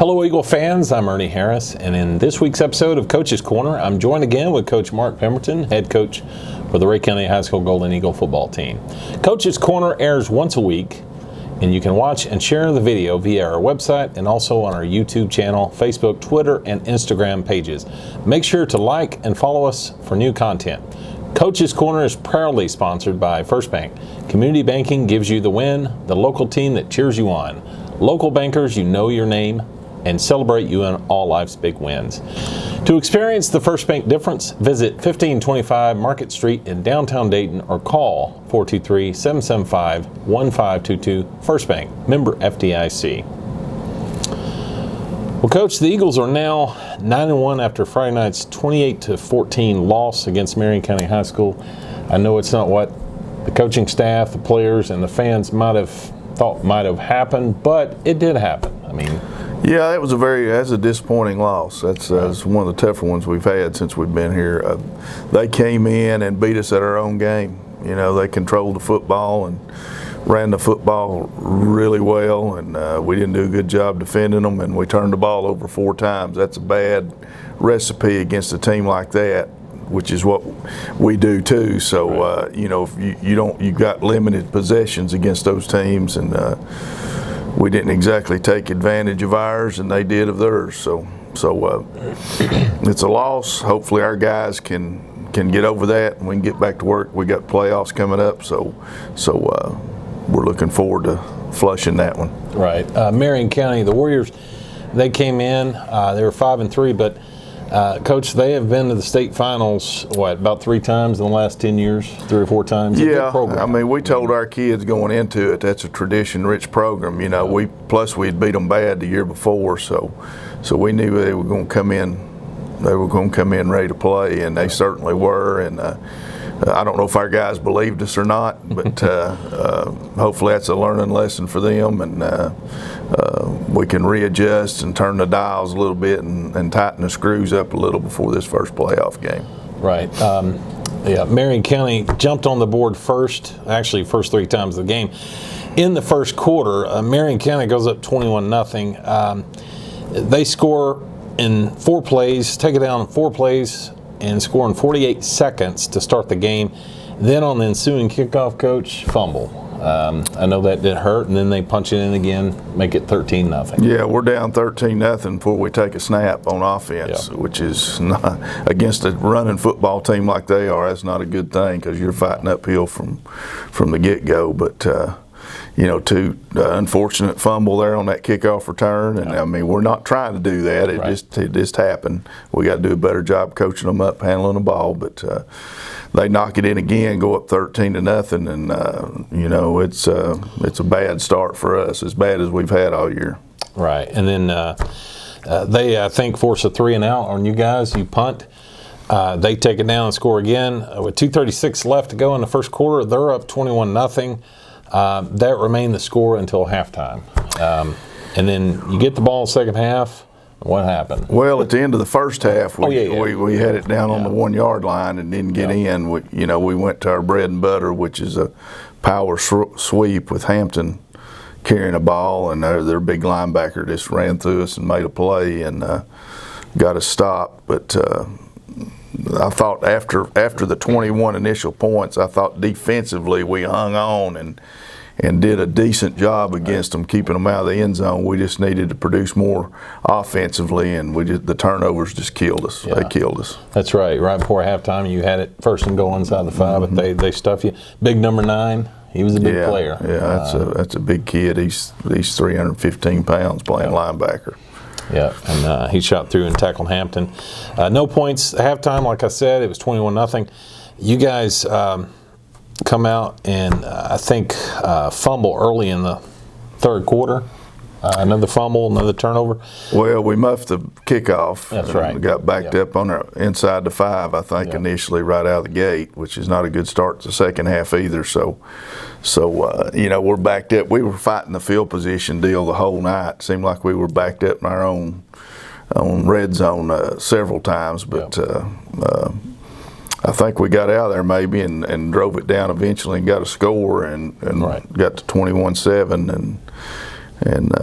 Hello, Eagle fans. I'm Ernie Harris, and in this week's episode of Coach's Corner, I'm joined again with Coach Mark Pemberton, head coach for the Rhea County High School Golden Eagle football team. Coach's Corner airs once a week, and you can watch and share the video via our website and also on our YouTube channel, Facebook, Twitter, and Instagram pages. Make sure to like and follow us for new content. Coach's Corner is proudly sponsored by First Bank. Community banking gives you the win, the local team that cheers you on. Local bankers, you know your name, and celebrate you in all life's big wins. To experience the First Bank difference, visit 1525 Market Street in downtown Dayton or call 423-775-1522. First Bank, member FDIC. Well, Coach, the Eagles are now 9-1 after Friday night's 28-14 loss against Marion County High School. I know it's not what the coaching staff, the players, and the fans might have thought might have happened, but it did happen. Yeah, that's a disappointing loss. That's one of the tougher ones we've had since we've been here. They came in and beat us at our own game. You know, they controlled the football and ran the football really well, and we didn't do a good job defending them, and we turned the ball over 4 times. That's a bad recipe against a team like that, which is what we do too. So you know, if you've got limited possessions against those teams, and we didn't exactly take advantage of ours, and they did of theirs. So it's a loss. Hopefully our guys can get over that, and we can get back to work. We got playoffs coming up, so we're looking forward to flushing that one. Right. Marion County, the Warriors, they came in. They were 5-3, but Coach, they have been to the state finals, about 3 times in the last 10 years, 3 or 4 times? Yeah, I mean, we told our kids going into it, that's a tradition-rich program. You know, we'd beat them bad the year before, so we knew they were going to come in. They were going to come in ready to play, and they certainly were. And I don't know if our guys believed us or not, but hopefully that's a learning lesson for them, and we can readjust and turn the dials a little bit and tighten the screws up a little before this first playoff game. Right. Yeah, Marion County jumped on the board first 3 times of the game. In the first quarter, Marion County goes up 21-0. They score in 4 plays, take it down in 4 plays, and score in 48 seconds to start the game. Then on the ensuing kickoff, Coach, fumble. I know that did hurt, and then they punch it in again, make it 13-0. Yeah, we're down 13-0 before we take a snap on offense, which is not, against a running football team like they are, that's not a good thing because you're fighting uphill from the get-go. But you know, unfortunate fumble there on that kickoff return, and I mean, we're not trying to do that. It just happened. We got to do a better job coaching them up, handling the ball, but they knock it in again, go up 13-0, and you know, it's a bad start for us, as bad as we've had all year. Right, and then they I think force a 3-and-out on you guys. You punt. They take it down and score again with 2:36 left to go in the first quarter. They're up 21-0. That remained the score until halftime. And then you get the ball in the second half. What happened? Well, at the end of the first half, we had it down on the 1-yard line and didn't get in. We went to our bread and butter, which is a power sweep with Hampton carrying a ball, and their big linebacker just ran through us and made a play and got us stopped. But I thought after the 21 initial points, I thought defensively we hung on and did a decent job against them, keeping them out of the end zone. We just needed to produce more offensively, and the turnovers just killed us. Yeah. They killed us. That's right. Right before halftime, you had it first and goal inside the 5, but they stuff you. Big number 9. He was a big player. Yeah, that's a big kid. He's 315 pounds playing linebacker. Yeah, and he shot through and tackled Hampton. No points at halftime, like I said. It was 21-0. You guys come out and I think fumble early in the third quarter. Another fumble, another turnover. Well, we muffed the kickoff. That's right. We got backed up on our inside the 5, I think, initially right out of the gate, which is not a good start to the second half either. So you know, we're backed up. We were fighting the field position deal the whole night. It seemed like we were backed up in our own red zone several times, but I think we got out of there maybe and drove it down eventually and got a score and got to 21-7 and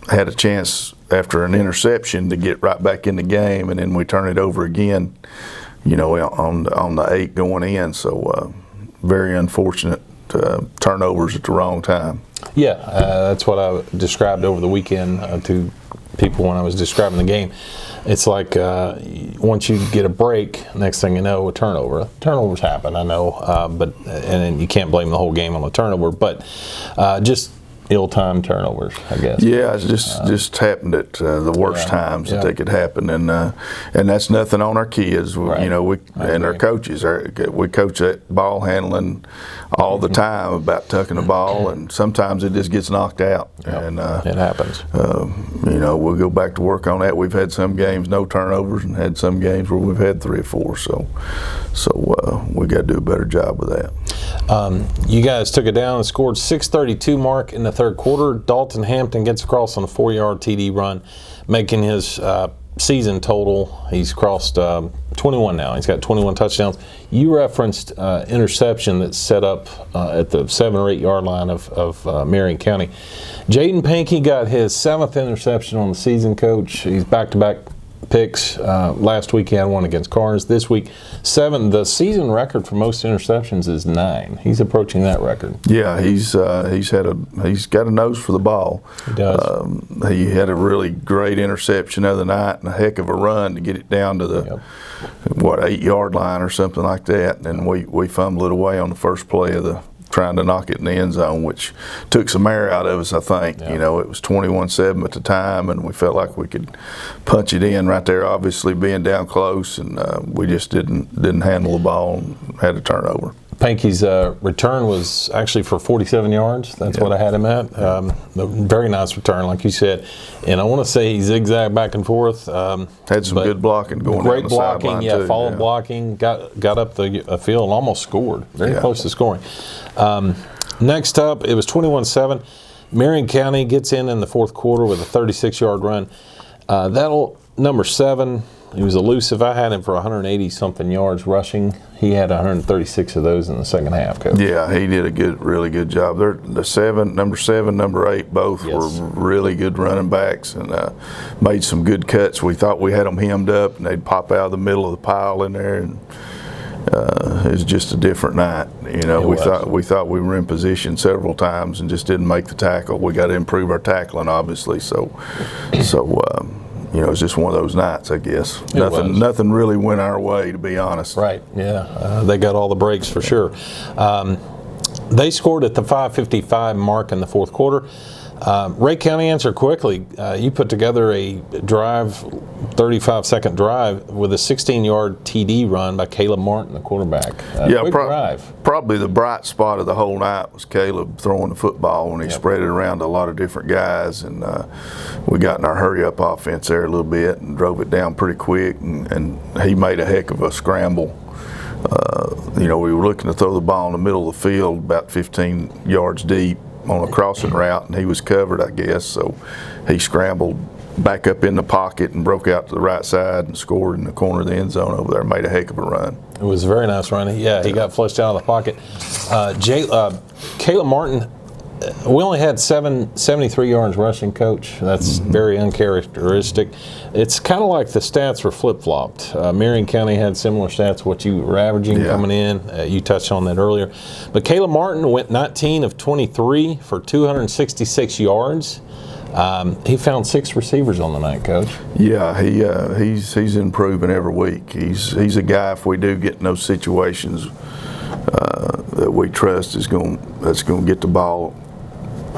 had a chance after an interception to get right back in the game, and then we turn it over again, on the 8 going in. So very unfortunate turnovers at the wrong time. Yeah, that's what I described over the weekend to people when I was describing the game. It's like once you get a break, next thing you know, a turnover. Turnovers happen, I know, and you can't blame the whole game on the turnover, but just ill-timed turnovers, I guess. Yeah, it's just happened at the worst times that they could happen, and that's nothing on our kids. Right. And our coaches. We coach that ball handling all the time about tucking the ball, and sometimes it just gets knocked out. Yep. And it happens. We'll go back to work on that. We've had some games no turnovers, and had some games where we've had 3 or 4. So we got to do a better job with that. You guys took it down and scored 6:32 mark in the third quarter. Dalton Hampton gets across on a 4-yard TD run, making his season total. He's crossed 21 now. He's got 21 touchdowns. You referenced interception that's set up at the 7 or 8 yard line of Marion County. Jaden Pankey got his 7th interception on the season, Coach. He's back-to-back picks. Last week he had one against Cars. This week 7. The season record for most interceptions is 9. He's approaching that record. Yeah, he's got a nose for the ball. He does. He had a really great interception the other night and a heck of a run to get it down to the 8 yard line or something like that. And we fumbled it away on the first play of trying to knock it in the end zone, which took some air out of us, I think. Yeah. It was 21-7 at the time, and we felt like we could punch it in right there, obviously being down close, and we just didn't handle the ball and had a turnover. Pankey's return was actually for 47 yards. That's what I had him at. A very nice return, like you said. And I want to say he zigzagged back and forth. Had some good blocking going great down the blocking, sideline, too. followed blocking, got up the field and almost scored. Very close to scoring. Next up, it was 21-7. Marion County gets in the fourth quarter with a 36-yard run. Number 7, he was elusive. I had him for 180-something yards rushing. He had 136 of those in the second half, Coach. Yeah, he did a really good job. Number 7, number 8, both were really good running backs and made some good cuts. We thought we had them hemmed up, and they'd pop out of the middle of the pile in there, and it was just a different night. We thought we were in position several times and just didn't make the tackle. We got to improve our tackling, obviously. So it's just one of those nights, I guess. Nothing really went our way, to be honest. Right. Yeah. They got all the breaks for sure. They scored at the 5:55 mark in the fourth quarter. Rhea County answered quickly. You put together a drive, 35-second drive, with a 16-yard TD run by Caleb Martin, the quarterback. Quick drive. Probably the bright spot of the whole night was Caleb throwing the football when he spread it around to a lot of different guys, and we got in our hurry-up offense there a little bit and drove it down pretty quick, and he made a heck of a scramble. We were looking to throw the ball in the middle of the field about 15 yards deep on a crossing route, and he was covered, I guess, so he scrambled back up in the pocket and broke out to the right side and scored in the corner of the end zone over there. Made a heck of a run. It was a very nice run. He got flushed out of the pocket. Caleb Martin, we only had 73 yards rushing, Coach. That's very uncharacteristic. It's kind of like the stats were flip-flopped. Marion County had similar stats, what you were averaging coming in. You touched on that earlier. But Caleb Martin went 19 of 23 for 266 yards. He found 6 receivers on the night, Coach. Yeah, he's improving every week. He's a guy, if we do get in those situations that we trust, that's going to get the ball.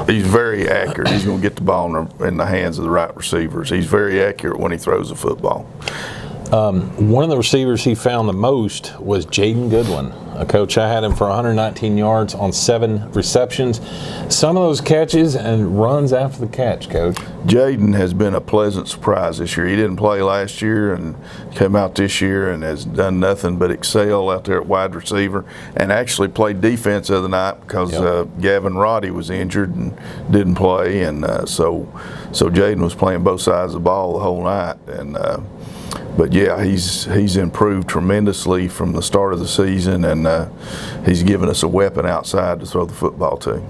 He's very accurate. He's going to get the ball in the hands of the right receivers. He's very accurate when he throws the football. One of the receivers he found the most was Jaden Goodwin. Coach, I had him for 119 yards on 7 receptions. Some of those catches and runs after the catch, Coach. Jaden has been a pleasant surprise this year. He didn't play last year and came out this year and has done nothing but excel out there at wide receiver, and actually played defense the other night because Gavin Roddy was injured and didn't play, and so Jaden was playing both sides of the ball the whole night, and But yeah, he's improved tremendously from the start of the season, and he's given us a weapon outside to throw the football to.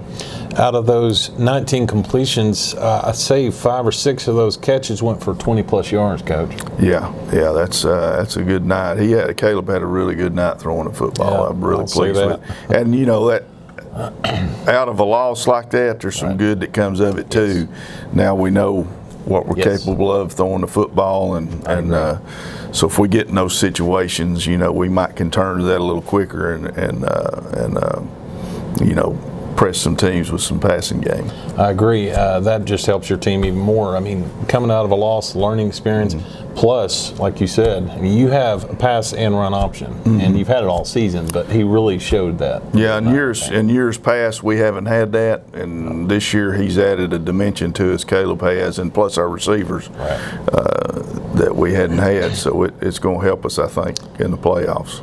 Out of those 19 completions, I'd say 5 or 6 of those catches went for 20-plus yards, Coach. Yeah, that's a good night. Caleb had a really good night throwing the football. Yeah, I'm really pleased with it. And that out of a loss like that, there's some good that comes of it too. Now we know what we're capable of throwing the football, and so if we get in those situations, we can turn to that a little quicker and press some teams with some passing game. I agree. That just helps your team even more. I mean, coming out of a loss, learning experience, plus, like you said, you have a pass and run option, and you've had it all season, but he really showed that. Yeah, in years past, we haven't had that, and this year he's added a dimension to us, Caleb has, and plus our receivers that we hadn't had, so it's going to help us, I think, in the playoffs.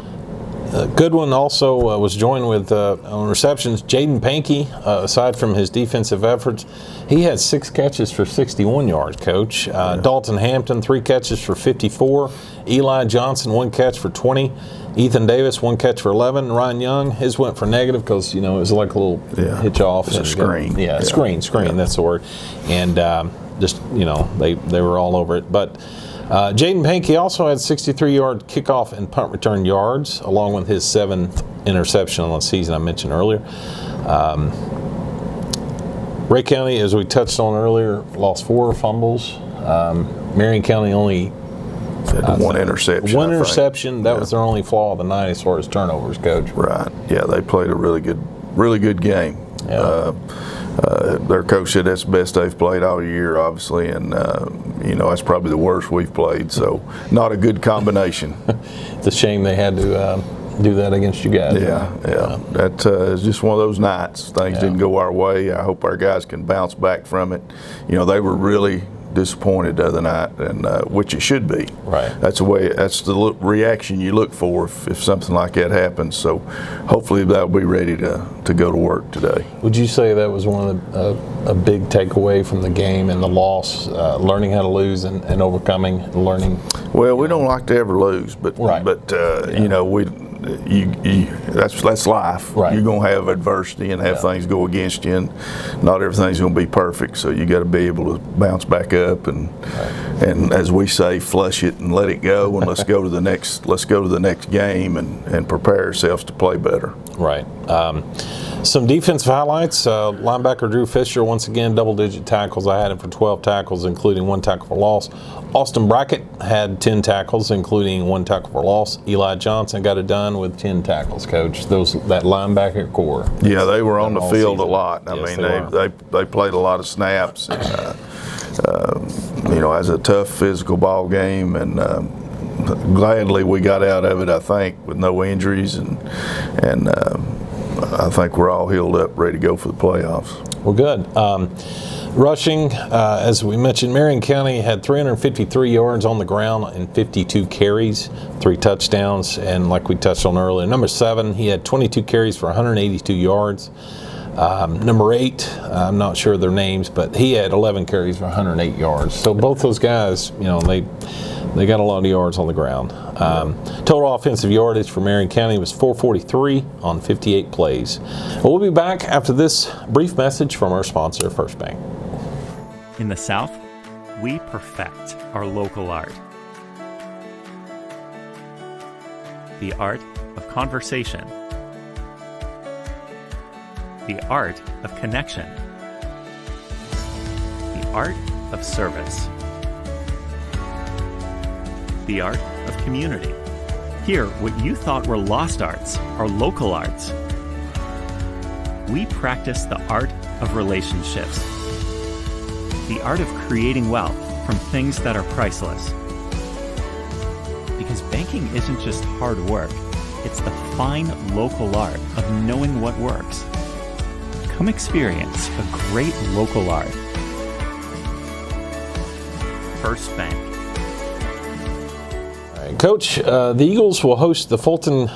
Goodwin also was joined with on receptions. Jaden Pankey, aside from his defensive efforts, he had 6 catches for 61 yards, Coach. Dalton Hampton, 3 catches for 54. Eli Johnson, 1 catch for 20. Ethan Davis, 1 catch for 11. Ryan Young, his went for negative because, it was like a little hitch off. It's a screen. Screen, that's the word. And they were all over it. But Jaden Pankey also had 63-yard kickoff and punt return yards, along with his 7th interception on the season I mentioned earlier. Rhea County, as we touched on earlier, lost 4 fumbles. Marion County only had one interception. One interception. That was their only flaw of the night as far as turnovers, Coach. Right. Yeah, they played a really good game. Yeah. Their coach said that's the best they've played all year, obviously, and that's probably the worst we've played. So, not a good combination. It's a shame they had to do that against you guys. Yeah. That is just one of those nights. Things didn't go our way. I hope our guys can bounce back from it. They were really disappointed the other night, and which it should be. Right. That's the reaction you look for if something like that happens. So hopefully they'll be ready to go to work today. Would you say that was one of a big takeaway from the game and the loss, learning how to lose and overcoming and learning? Well, we don't like to ever lose, but that's life. Right. You're going to have adversity and have things go against you, and not everything's going to be perfect. So you got to be able to bounce back up and as we say, flush it and let it go, and let's go to the next game and prepare ourselves to play better. Right. Some defensive highlights. Linebacker Drew Fisher, once again, double-digit tackles. I had him for 12 tackles, including 1 tackle for loss. Austin Brackett had 10 tackles, including 1 tackle for loss. Eli Johnson got it done with 10 tackles, Coach. That linebacker core. Yeah, they were on the field season. A lot. They played a lot of snaps. And, as a tough physical ball game, and gladly we got out of it, I think, with no injuries, and I think we're all healed up, ready to go for the playoffs. Well, good. Rushing, as we mentioned, Marion County had 353 yards on the ground and 52 carries, 3 touchdowns, and like we touched on earlier, number 7, he had 22 carries for 182 yards. Number 8, I'm not sure their names, but he had 11 carries for 108 yards. So both those guys, they got a lot of yards on the ground. Total offensive yardage for Marion County was 443 on 58 plays. Well, we'll be back after this brief message from our sponsor, First Bank. In the South, we perfect our local art. The art of conversation. The art of connection. The art of service. The art of community. Here, what you thought were lost arts are local arts. We practice the art of relationships. The art of creating wealth from things that are priceless. Because banking isn't just hard work, it's the fine local art of knowing what works. Come experience a great local art. First Bank. Coach, the Eagles will host the Fulton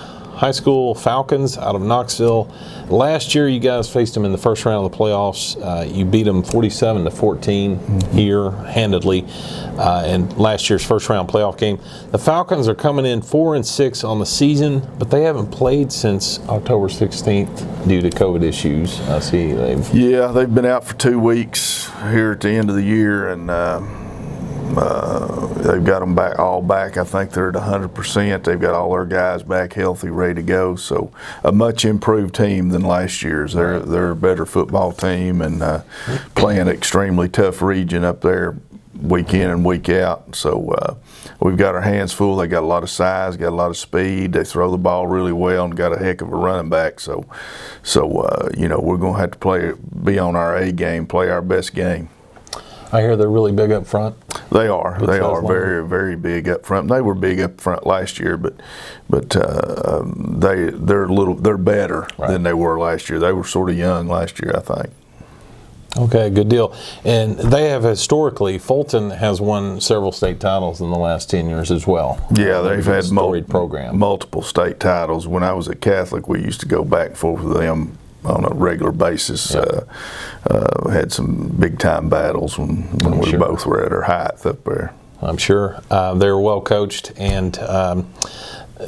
high school Falcons out of Knoxville. Last year, you guys faced them in the first round of the playoffs. You beat them 47-14 here, handedly, in last year's first round playoff game. The Falcons are coming in 4-6 on the season, but they haven't played since October 16th due to COVID issues. I see they've been out for 2 weeks here at the end of the year, and they've got them all back. I think they're at 100%. They've got all their guys back healthy, ready to go. So a much improved team than last year's. They're a better football team and playing an extremely tough region up there week in and week out. So we've got our hands full. They got a lot of size, got a lot of speed. They throw the ball really well and got a heck of a running back. So we're going to have to be on our A game, play our best game. I hear they're really big up front. They are. They are very, very big up front. They were big up front last year, but they're better than they were last year. They were sort of young last year, I think. Okay, good deal. And they have historically, Fulton has won several state titles in the last 10 years as well. Yeah, they've had program. Multiple state titles. When I was at Catholic, we used to go back and forth with them on a regular basis. Had some big time battles when we both were at our height up there. I'm sure they were well coached. And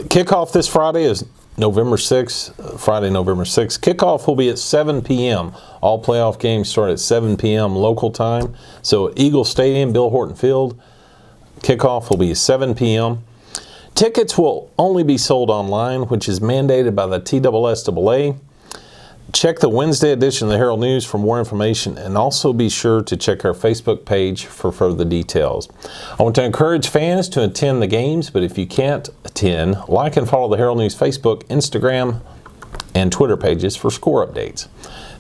kickoff this Friday is November 6th, Friday, November 6th. Kickoff will be at 7 p.m. All playoff games start at 7 p.m. local time. So at Eagle Stadium, Bill Horton Field, kickoff will be 7 p.m. Tickets will only be sold online, which is mandated by the TSSAA. Check the Wednesday edition of the Herald News for more information, and also be sure to check our Facebook page for further details. I want to encourage fans to attend the games, but if you can't attend, like and follow the Herald News Facebook, Instagram, and Twitter pages for score updates.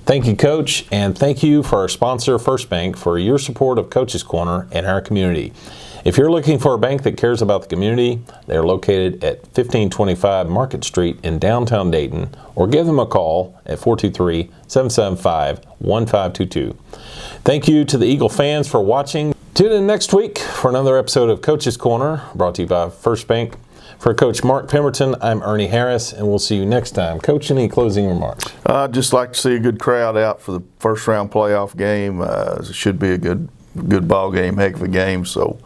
Thank you, Coach, and thank you for our sponsor, First Bank, for your support of Coach's Corner and our community. If you're looking for a bank that cares about the community, they're located at 1525 Market Street in downtown Dayton, or give them a call at 423-775-1522. Thank you to the Eagle fans for watching. Tune in next week for another episode of Coach's Corner, brought to you by First Bank. For Coach Mark Pemberton, I'm Ernie Harris, and we'll see you next time. Coach, any closing remarks? I'd just like to see a good crowd out for the first round playoff game. It should be a good ball game, heck of a game. So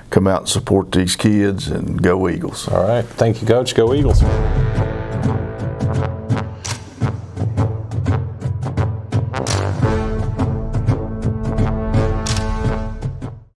come out and support these kids and go Eagles. All right. Thank you, Coach. Go Eagles.